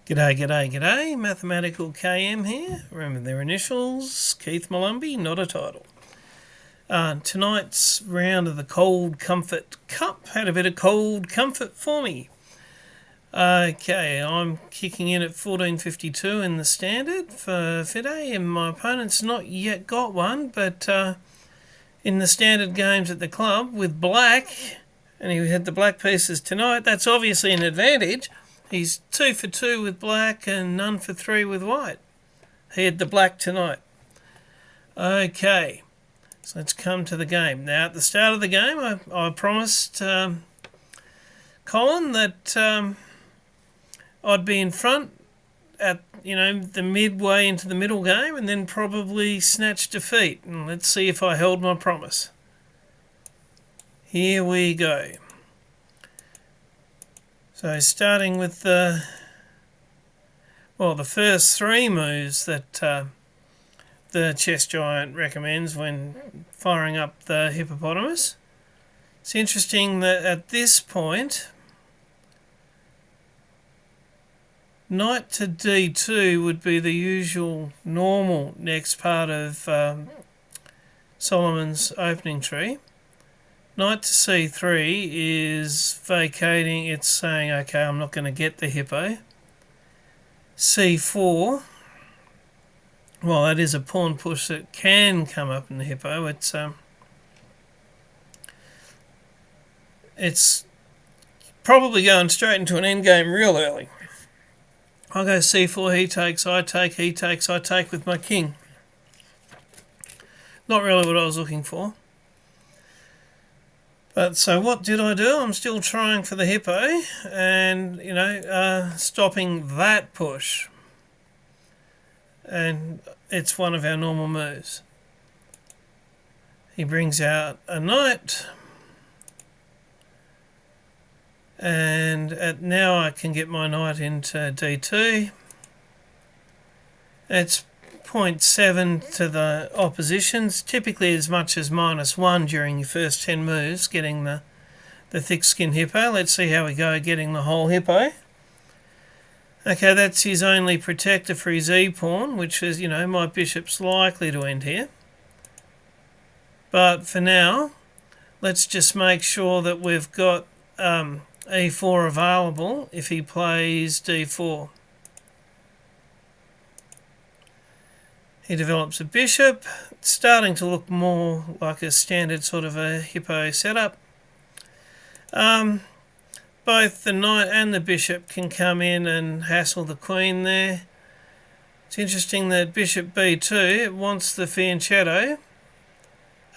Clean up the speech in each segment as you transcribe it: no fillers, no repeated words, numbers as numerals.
G'day, g'day, g'day. Mathematical KM here. Remember their initials. Keith Malumbi, not a title. Tonight's round of the Cold Comfort Cup had a bit of cold comfort for me. Okay, I'm kicking in at 14.52 in the standard for Fide, and my opponent's not yet got one, but in the standard games at the club with black, and he had the black pieces tonight, that's obviously an advantage. He's 2 for 2 with black and none for 3 with white. He had the black tonight. Okay, so let's come to the game. Now, at the start of the game, I promised Colin that I'd be in front at, the midway into the middle game and then probably snatch defeat. And let's see if I held my promise. Here we go. So starting with the first 3 moves that the chess giant recommends when firing up the hippopotamus. It's interesting that at this point, knight to d2 would be the usual normal next part of Solomon's opening tree. Knight to c3 is vacating, it's saying, okay, I'm not going to get the hippo. c4, well, that is a pawn push that can come up in the hippo. It's probably going straight into an endgame real early. I go c4, he takes, I take, he takes, I take with my king. Not really what I was looking for. But so what did I do? I'm still trying for the hippo and, stopping that push. And it's one of our normal moves. He brings out a knight. And now I can get my knight into d2. It's 0.7 to the oppositions, typically as much as -1 during your first 10 moves, getting the thick-skinned hippo. Let's see how we go getting the whole hippo. Okay, that's his only protector for his e-pawn, which is, my bishop's likely to end here. But for now, let's just make sure that we've got e4 available if he plays d4. He develops a bishop. It's starting to look more like a standard sort of a hippo setup. Both the knight and the bishop can come in and hassle the queen there. It's interesting that bishop b2, it wants the fianchetto.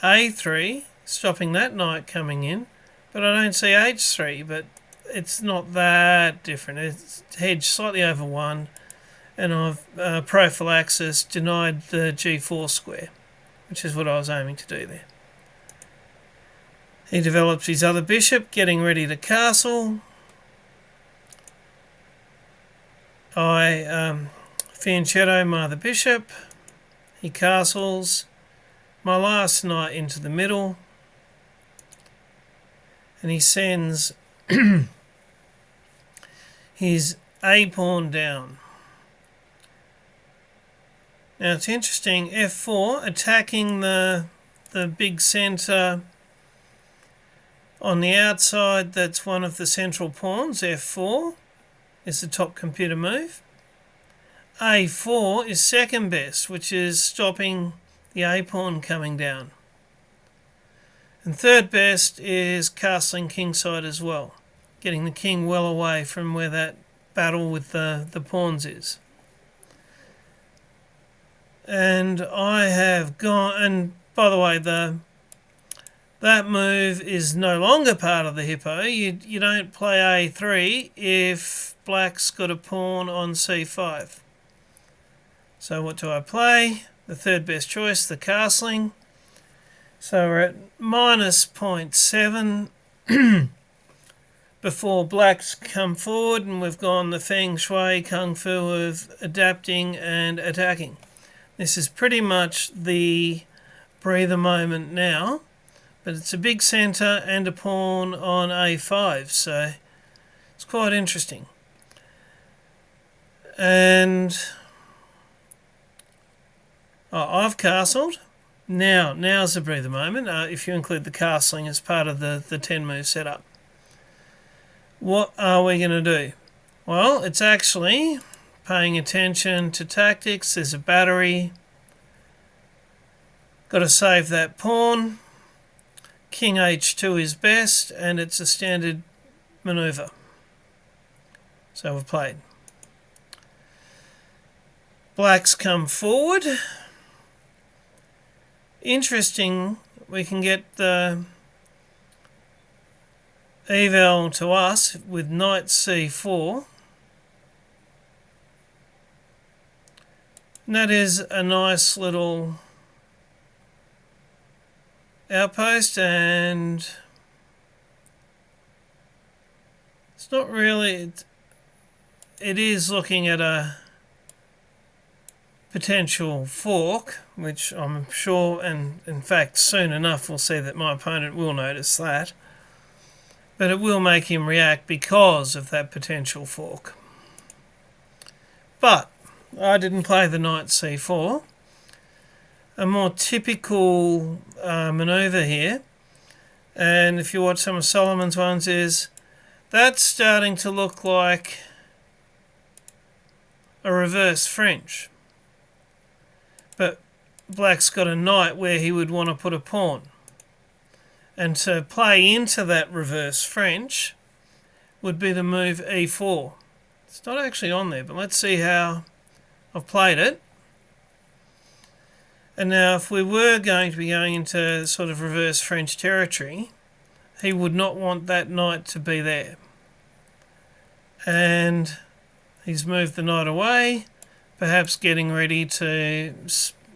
a3, stopping that knight coming in. But I don't see h3, but it's not that different. It's hedged slightly over 1. And I've prophylaxis denied the g4 square, which is what I was aiming to do there. He develops his other bishop, getting ready to castle. I fianchetto my other bishop. He castles. My last knight into the middle. And he sends his a-pawn down. Now it's interesting, f4, attacking the big centre on the outside, that's one of the central pawns. f4 is the top computer move. a4 is second best, which is stopping the a-pawn coming down. And third best is castling kingside as well, getting the king well away from where that battle with the pawns is. And I have gone, and by the way, that move is no longer part of the hippo. You don't play a3 if black's got a pawn on c5. So what do I play? The third best choice, the castling. So we're at -0.7 before black's come forward, and we've gone the feng shui kung fu of adapting and attacking. This is pretty much the breather moment now, but it's a big centre and a pawn on a5, so it's quite interesting. And I've castled. Now's the breather moment, if you include the castling as part of the 10 move setup. What are we going to do? Well, it's actually paying attention to tactics. There's a battery. Got to save that pawn. King h2 is best, and it's a standard manoeuvre. So we've played. Black's come forward. Interesting, we can get the eval to us with knight c4. And that is a nice little outpost, and it's not really, it is looking at a potential fork, which I'm sure, and in fact soon enough we'll see that my opponent will notice that, but it will make him react because of that potential fork. But I didn't play the knight c4. A more typical manoeuvre here, and if you watch some of Solomon's ones, is that's starting to look like a reverse French. But Black's got a knight where he would want to put a pawn. And to play into that reverse French would be the move e4. It's not actually on there, but let's see how I've played it. And now if we were going to be going into sort of reverse French territory, he would not want that knight to be there. And he's moved the knight away, perhaps getting ready to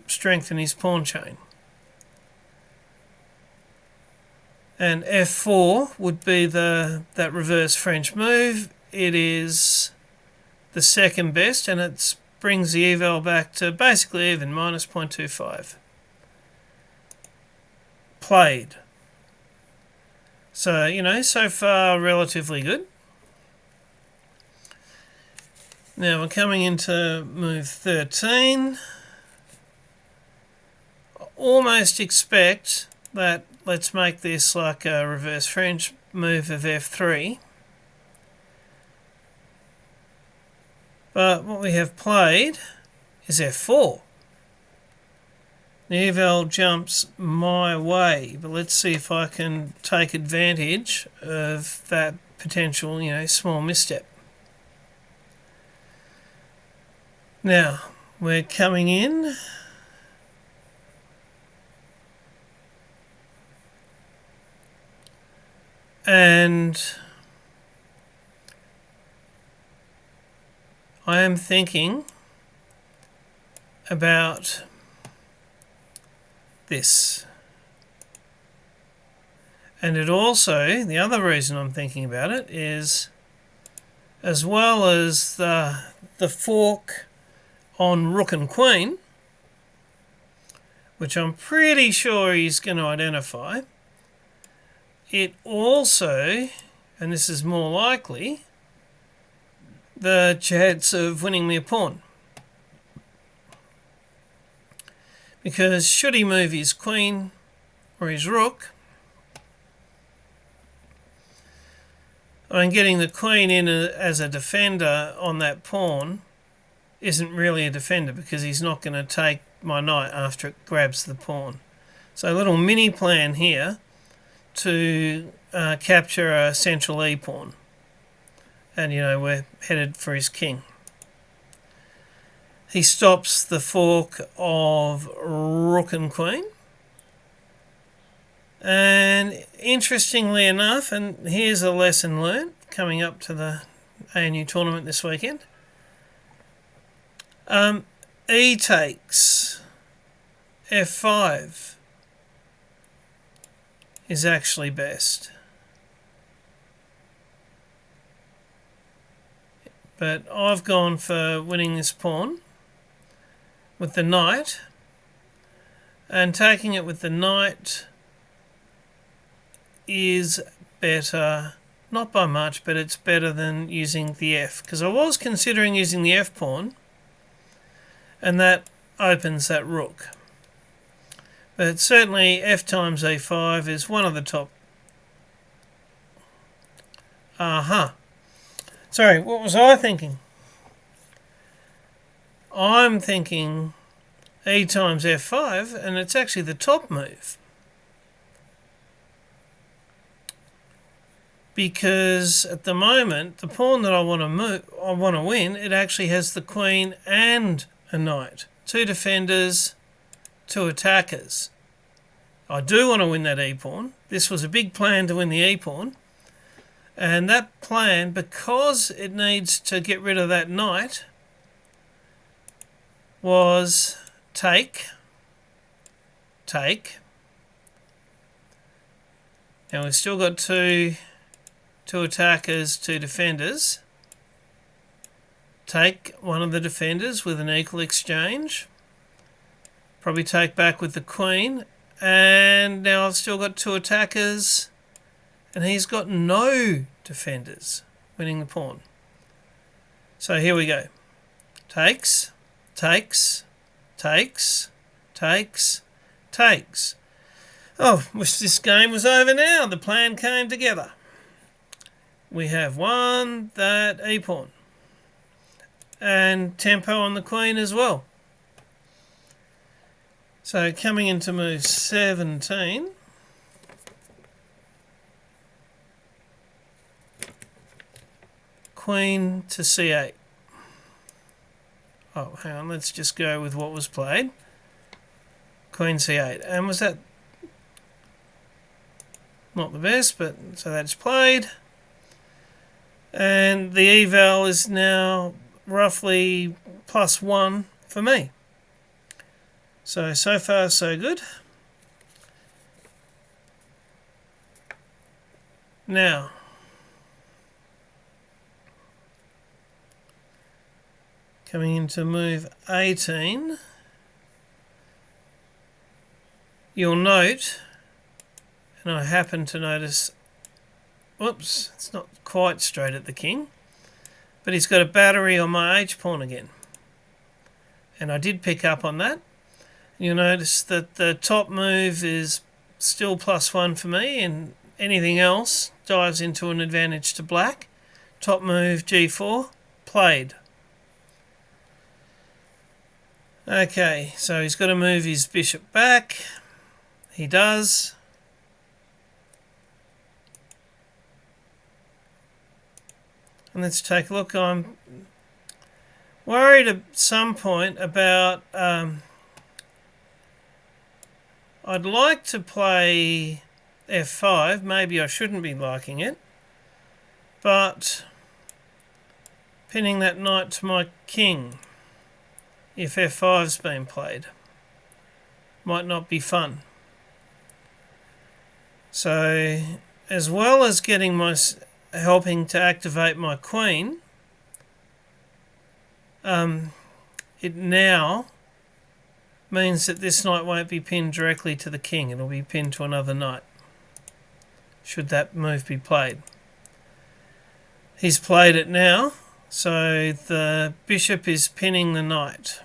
strengthen his pawn chain. And f4 would be that reverse French move. It is the second best, and it brings the eval back to basically even, minus 0.25. Played. So, so far relatively good. Now we're coming into move 13. Almost expect that let's make this like a reverse French move of f3. But what we have played is f4. The eval jumps my way, but let's see if I can take advantage of that potential, small misstep. Now, we're coming in. And I am thinking about this. And it also, the other reason I'm thinking about it is, as well as the fork on rook and queen, which I'm pretty sure he's going to identify, it also, and this is more likely, the chance of winning me a pawn. Because should he move his queen or his rook, getting the queen in as a defender on that pawn isn't really a defender, because he's not going to take my knight after it grabs the pawn. So a little mini plan here to capture a central E pawn. And, we're headed for his king. He stops the fork of rook and queen. And interestingly enough, and here's a lesson learned coming up to the ANU tournament this weekend, E takes f5 is actually best. But I've gone for winning this pawn with the knight, and taking it with the knight is better Not by much, but it's better than using the F, because I was considering using the F pawn, and that opens that rook. But certainly F times A5 is one of the top. Sorry, what was I thinking? I'm thinking E times F5, and it's actually the top move. Because at the moment, the pawn that I want to win, it actually has the queen and a knight. 2 defenders, 2 attackers. I do want to win that e-pawn. This was a big plan to win the e-pawn. And that plan, because it needs to get rid of that knight, was take. Now we've still got two attackers, 2 defenders. Take one of the defenders with an equal exchange. Probably take back with the queen. And now I've still got 2 attackers. And he's got no defenders, winning the pawn. So here we go. Takes. Oh, wish this game was over now. The plan came together. We have won that e-pawn. And tempo on the queen as well. So coming into move 17. Queen to c8. Oh, hang on, let's just go with what was played. Queen c8. And was that not the best, but so that's played. And the eval is now roughly +1 for me. So far so good. Now, coming into move 18, you'll note, and I happen to notice, whoops, it's not quite straight at the king, but he's got a battery on my h-pawn again. And I did pick up on that. You'll notice that the top move is still +1 for me, and anything else dives into an advantage to black. Top move g4, played. Okay, so he's got to move his bishop back. He does. And let's take a look. I'm worried at some point about... I'd like to play f5. Maybe I shouldn't be liking it. But pinning that knight to my king, if f5's been played, might not be fun. So, as well as helping to activate my queen, it now means that this knight won't be pinned directly to the king. It'll be pinned to another knight, should that move be played. He's played it now, so the bishop is pinning the knight.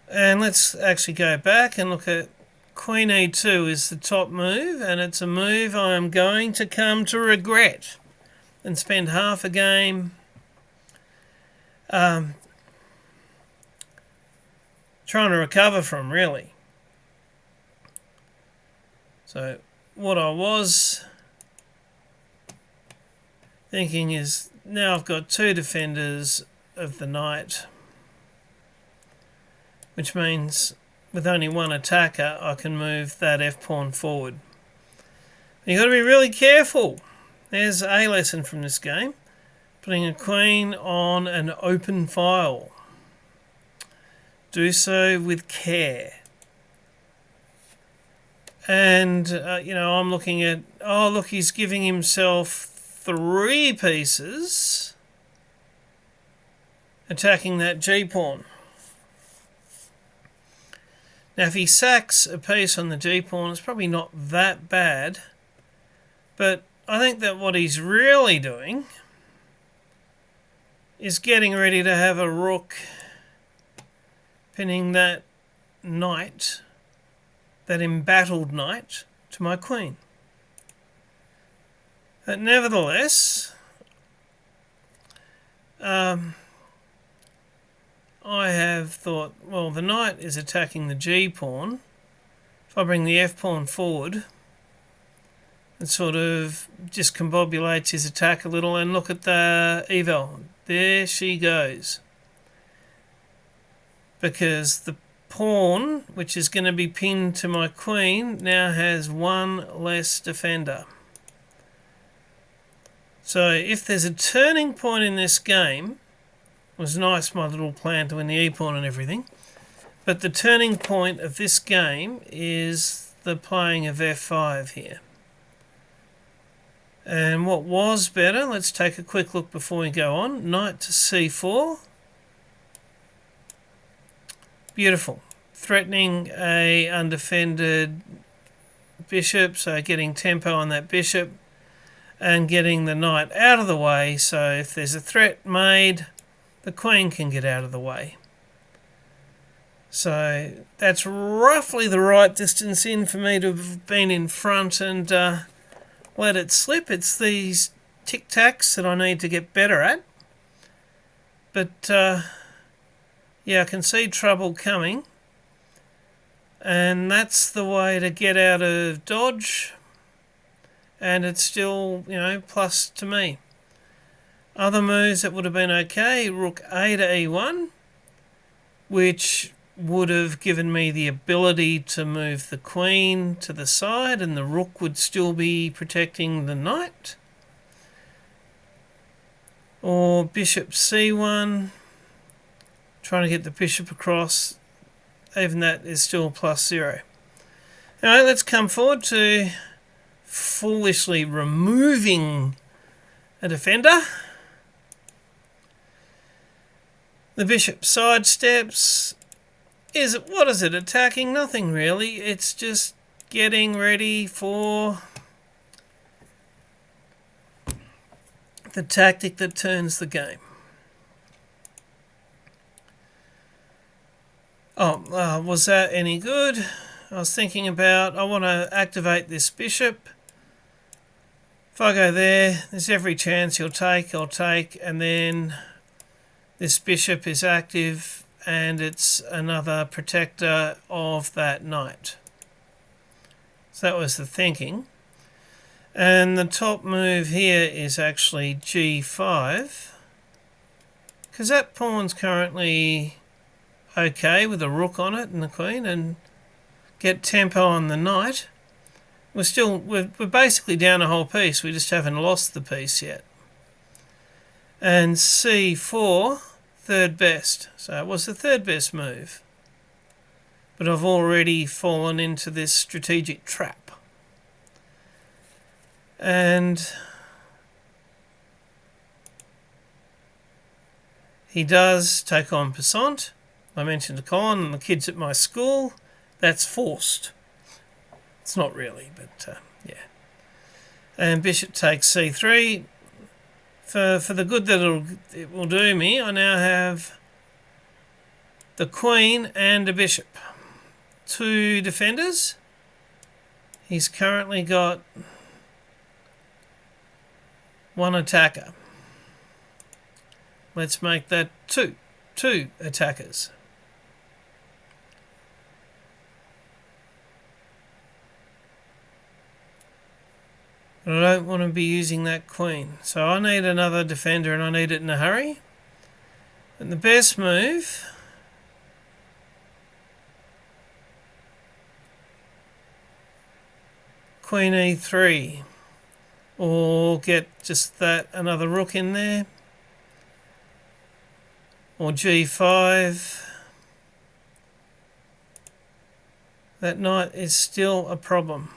And let's actually go back and look at Queen e2 is the top move, and it's a move I am going to come to regret and spend half a game trying to recover from, really. So what I was thinking is, now I've got 2 defenders of the knight, which means with only 1 attacker I can move that f-pawn forward. You've got to be really careful. There's a lesson from this game. Putting a queen on an open file. Do so with care. And, I'm looking at, oh look, he's giving himself 3 pieces attacking that g-pawn. Now if he sacks a piece on the g-pawn, it's probably not that bad, but I think that what he's really doing is getting ready to have a rook pinning that knight, that embattled knight, to my queen. But nevertheless, I have thought, well, the knight is attacking the g-pawn. If I bring the f-pawn forward, it sort of discombobulates his attack a little, and look at the eval. There she goes. Because the pawn, which is going to be pinned to my queen, now has one less defender. So if there's a turning point in this game, it was nice my little plan to win the e-pawn and everything, but the turning point of this game is the playing of f5 here. And what was better, let's take a quick look before we go on. Knight to c4. Beautiful. Threatening a undefended bishop, so getting tempo on that bishop and getting the knight out of the way, so if there's a threat made, the queen can get out of the way. So that's roughly the right distance in for me to have been in front and let it slip. It's these tic-tacs that I need to get better at. But yeah, I can see trouble coming. And that's the way to get out of dodge. And it's still, you know, plus to me. Other moves that would have been okay, rook a to e1, which would have given me the ability to move the queen to the side and the rook would still be protecting the knight. Or bishop c1, trying to get the bishop across, even that is still plus 0. Alright, let's come forward to foolishly removing a defender. The bishop sidesteps. What is it attacking? Nothing really. It's just getting ready for the tactic that turns the game. Was that any good? I was thinking about, I want to activate this bishop. If I go there, there's every chance I'll take, and then this bishop is active and it's another protector of that knight. So that was the thinking. And the top move here is actually g5, because that pawn's currently okay with a rook on it and the queen, and get tempo on the knight. We're basically down a whole piece, we just haven't lost the piece yet. And c4, third best. So it was the third best move. But I've already fallen into this strategic trap. And he does take on Passant. I mentioned to Colin and the kids at my school, that's forced. It's not really, but yeah. And bishop takes c3. For the good that it will do me, I now have the queen and a bishop. Two defenders. He's currently got one attacker. Let's make that two attackers. But I don't want to be using that queen. So I need another defender and I need it in a hurry. And the best move queen e3, or get just that another rook in there, or g5. That knight is still a problem.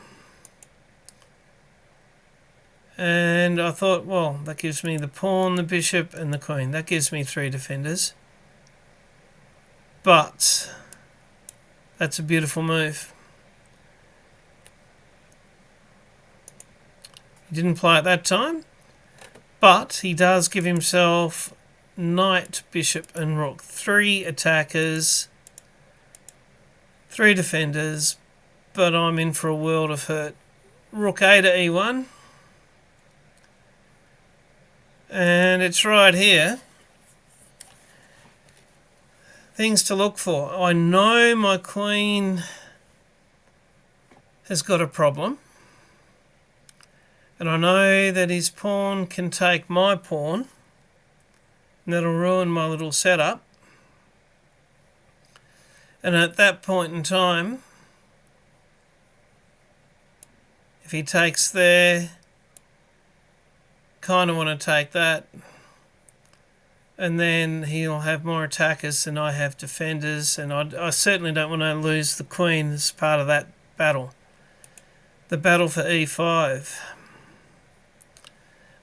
And I thought, well, that gives me the pawn, the bishop, and the queen. That gives me three defenders. But That's a beautiful move. He didn't play it that time, but he does give himself knight, bishop and rook. 3 attackers, 3 defenders, but I'm in for a world of hurt. Rook A to E1. And it's right here. Things to look for. I know my queen has got a problem. And I know that his pawn can take my pawn. And that'll ruin my little setup. And at that point in time, if he takes there, kind of want to take that. And then he'll have more attackers than I have defenders. And I certainly don't want to lose the queen as part of that battle. The battle for E5.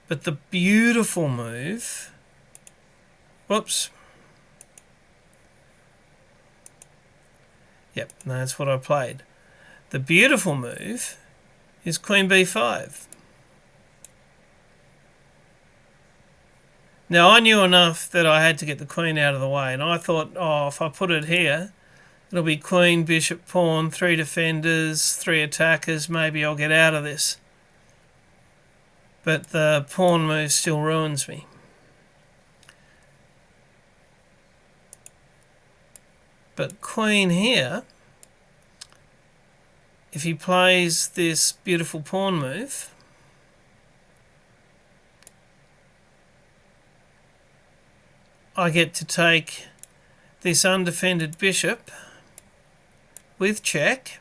But the beautiful move... Whoops. Yep, that's what I played. The beautiful move is Queen B5. Now, I knew enough that I had to get the queen out of the way, and I thought, oh, if I put it here, it'll be queen, bishop, pawn, 3 defenders, 3 attackers, maybe I'll get out of this. But the pawn move still ruins me. But queen here, if he plays this beautiful pawn move, I get to take this undefended bishop with check,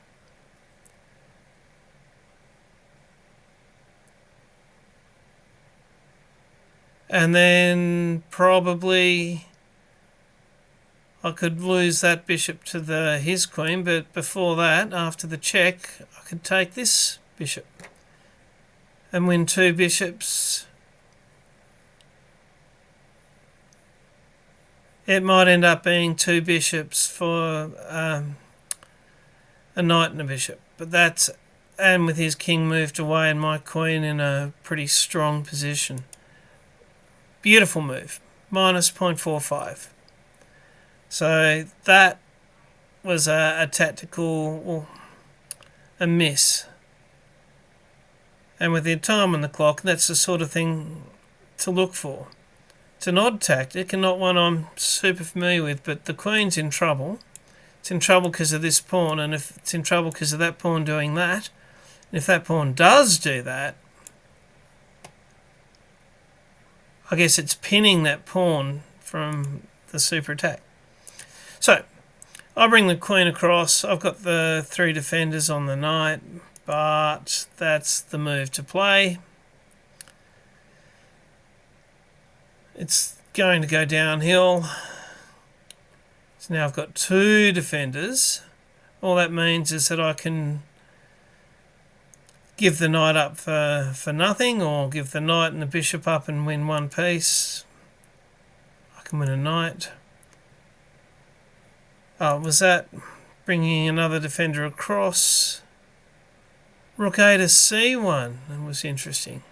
and then probably I could lose that bishop to his queen, but before that, after the check, I could take this bishop and win 2 bishops. It might end up being 2 bishops for a knight and a bishop, but that's, and with his king moved away and my queen in a pretty strong position. Beautiful move, minus 0.45. So that was a tactical, a miss. And with the time on the clock, that's the sort of thing to look for. It's an odd tactic and not one I'm super familiar with, but the queen's in trouble. It's in trouble because of this pawn, and if it's in trouble because of that pawn doing that, and if that pawn does do that, I guess it's pinning that pawn from the super attack. So, I bring the queen across. I've got the 3 defenders on the knight, but that's the move to play. It's going to go downhill. So now I've got 2 defenders. All that means is that I can give the knight up for nothing, or give the knight and the bishop up and win 1 piece. I can win a knight. Oh, was that bringing another defender across? Rook A to C1. That was interesting.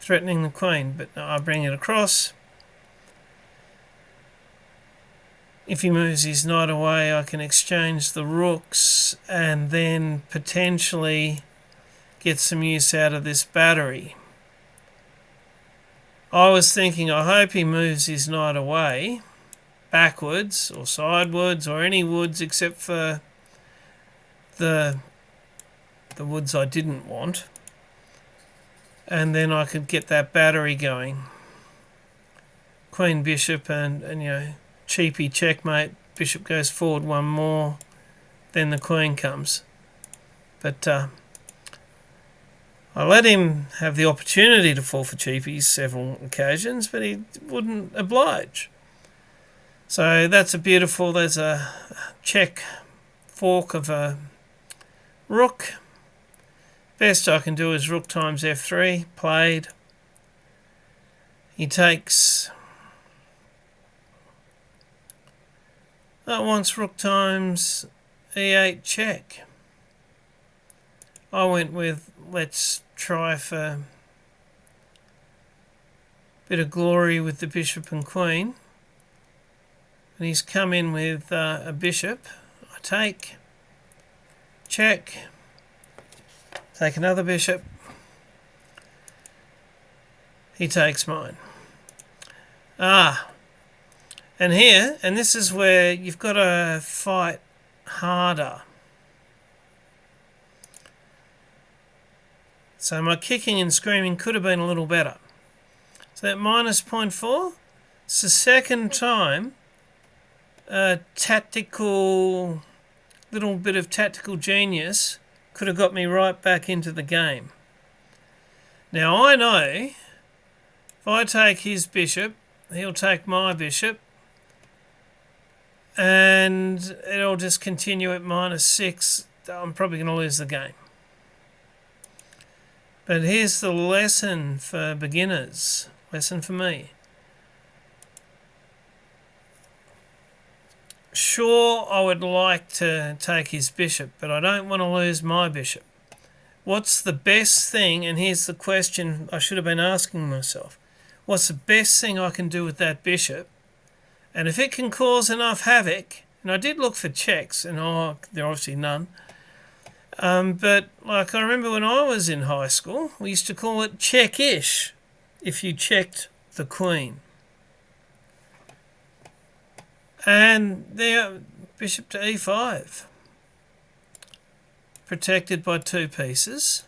Threatening the queen, but no, I bring it across. If he moves his knight away, I can exchange the rooks and then potentially get some use out of this battery. I was thinking, I hope he moves his knight away, backwards or sidewards or any woods except for the woods I didn't want. And then I could get that battery going. Queen, bishop, and you know, cheapy checkmate. Bishop goes forward 1 more. Then the queen comes. But I let him have the opportunity to fall for cheapies several occasions, but he wouldn't oblige. So that's there's a check fork of a rook. Best I can do is rook times f3, played. He takes... That wants rook times e8 check. I went with let's try for a bit of glory with the bishop and queen. And he's come in with a bishop. I take, check, take another bishop. He takes mine. And here, and this is where you've got to fight harder. So my kicking and screaming could have been a little better. So that minus 0.4, it's the second time a tactical, little bit of tactical genius could have got me right back into the game. Now I know if I take his bishop, he'll take my bishop, and it'll just continue at -6. I'm probably going to lose the game. But here's the lesson for beginners, lesson for me. Sure, I would like to take his bishop, but I don't want to lose my bishop. What's the best thing, and here's the question I should have been asking myself, what's the best thing I can do with that bishop? And if it can cause enough havoc, and I did look for checks, and there are obviously none, but like I remember when I was in high school, we used to call it check-ish if you checked the queen. And there, bishop to e5, protected by 2 pieces.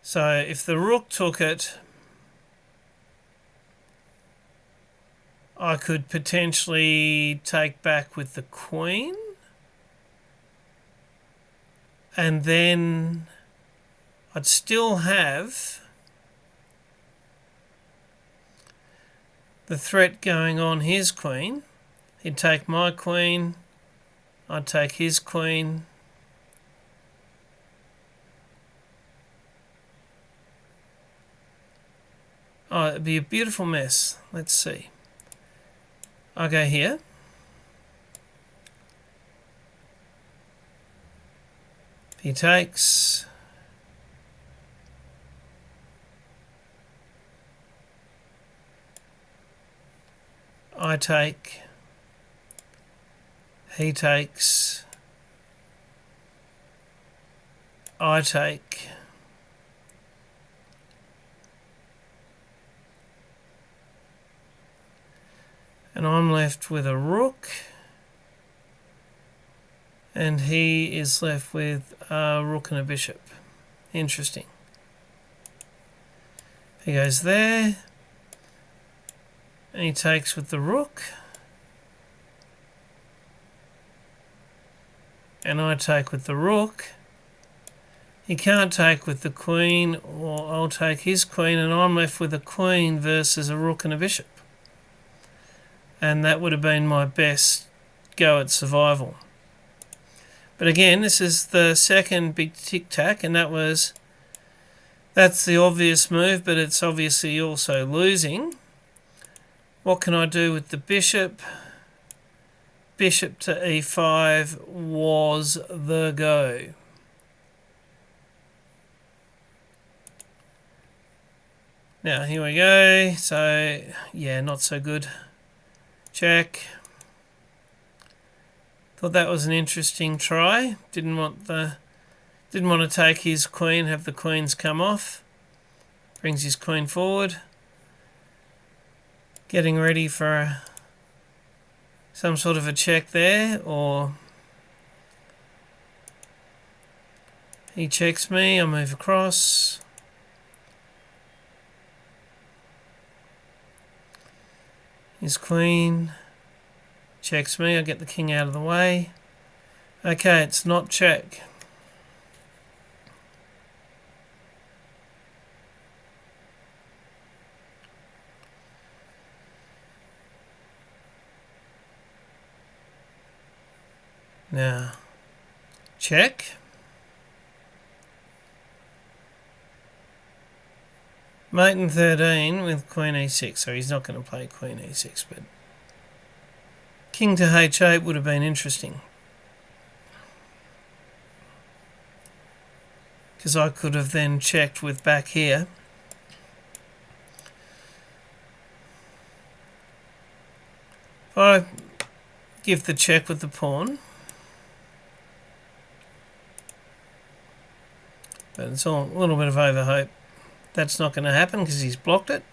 So if the rook took it, I could potentially take back with the queen, and then I'd still have the threat going on his queen. He'd take my queen, I'd take his queen. Oh, it'd be a beautiful mess. Let's see. I'll go here. He takes. I take. He takes. I take. And I'm left with a rook. And he is left with a rook and a bishop. Interesting. He goes there. And he takes with the rook. And I take with the rook. He can't take with the queen, or I'll take his queen, and I'm left with a queen versus a rook and a bishop. And that would have been my best go at survival. But again, this is the second big tic-tac, and that's the obvious move, but it's obviously also losing. What can I do with the bishop? Bishop to e5 was the go. Now, here we go. So, yeah, not so good. Check. Thought that was an interesting try. Didn't want to take his queen, have the queens come off. Brings his queen forward. Getting ready for some sort of a check there, or he checks me, I move across. His queen checks me, I get the king out of the way. Okay, it's not check. Now, check. Mate in 13 with queen e6, so he's not going to play queen e6, but King to h8 would have been interesting, because I could have then checked with back here. If I give the check with the pawn, but it's all a little bit of overhope. That's not going to happen because he's blocked it.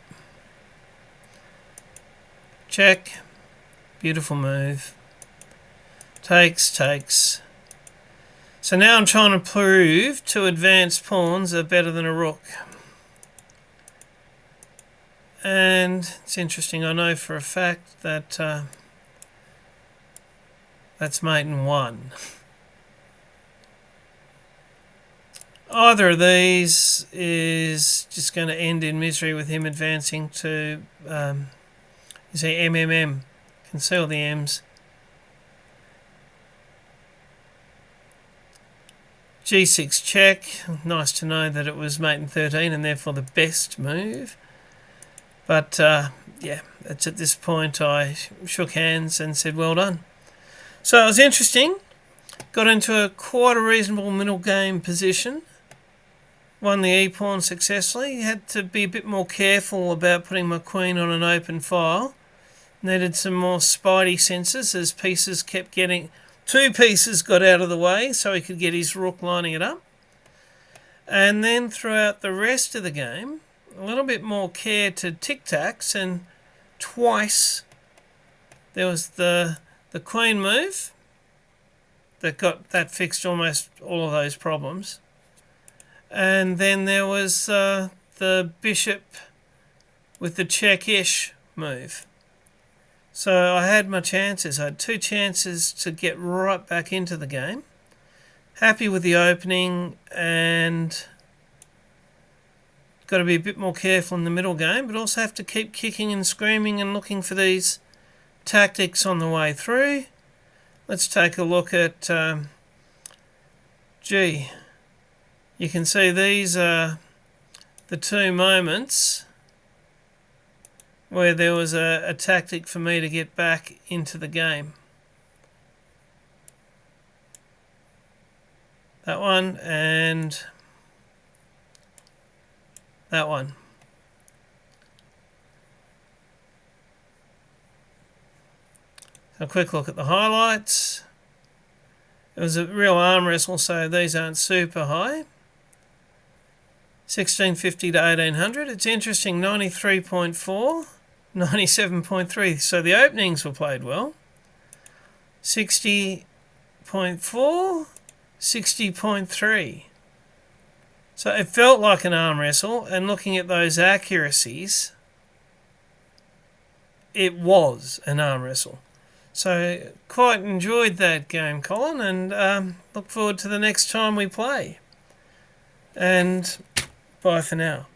Check. Beautiful move. Takes. So now I'm trying to prove two advanced pawns are better than a rook. And it's interesting, I know for a fact that that's mate in 1. Either of these is just going to end in misery with him advancing to, you see, MMM. Can see all the M's. G6 check. Nice to know that it was mate in 13 and therefore the best move. But, yeah, it's at this point I shook hands and said, well done. So it was interesting. Got into quite a reasonable middle game position. Won the e-pawn successfully. Had to be a bit more careful about putting my queen on an open file. Needed some more Spidey senses as pieces kept getting... 2 pieces got out of the way so he could get his rook lining it up. And then throughout the rest of the game, a little bit more care to tic-tacs, and twice there was the queen move that fixed almost all of those problems. And then there was the bishop with the check-ish move. So I had my chances. I had 2 chances to get right back into the game. Happy with the opening, and got to be a bit more careful in the middle game, but also have to keep kicking and screaming and looking for these tactics on the way through. Let's take a look at G. You can see these are the 2 moments where there was a tactic for me to get back into the game. That one and that one. A quick look at the highlights. It was a real arm wrestle, so these aren't super high. 1650 to 1800. It's interesting, 93.4, 97.3. So the openings were played well. 60.4, 60.3. So it felt like an arm wrestle, and looking at those accuracies, it was an arm wrestle. So quite enjoyed that game, Colin, and look forward to the next time we play. And bye for now.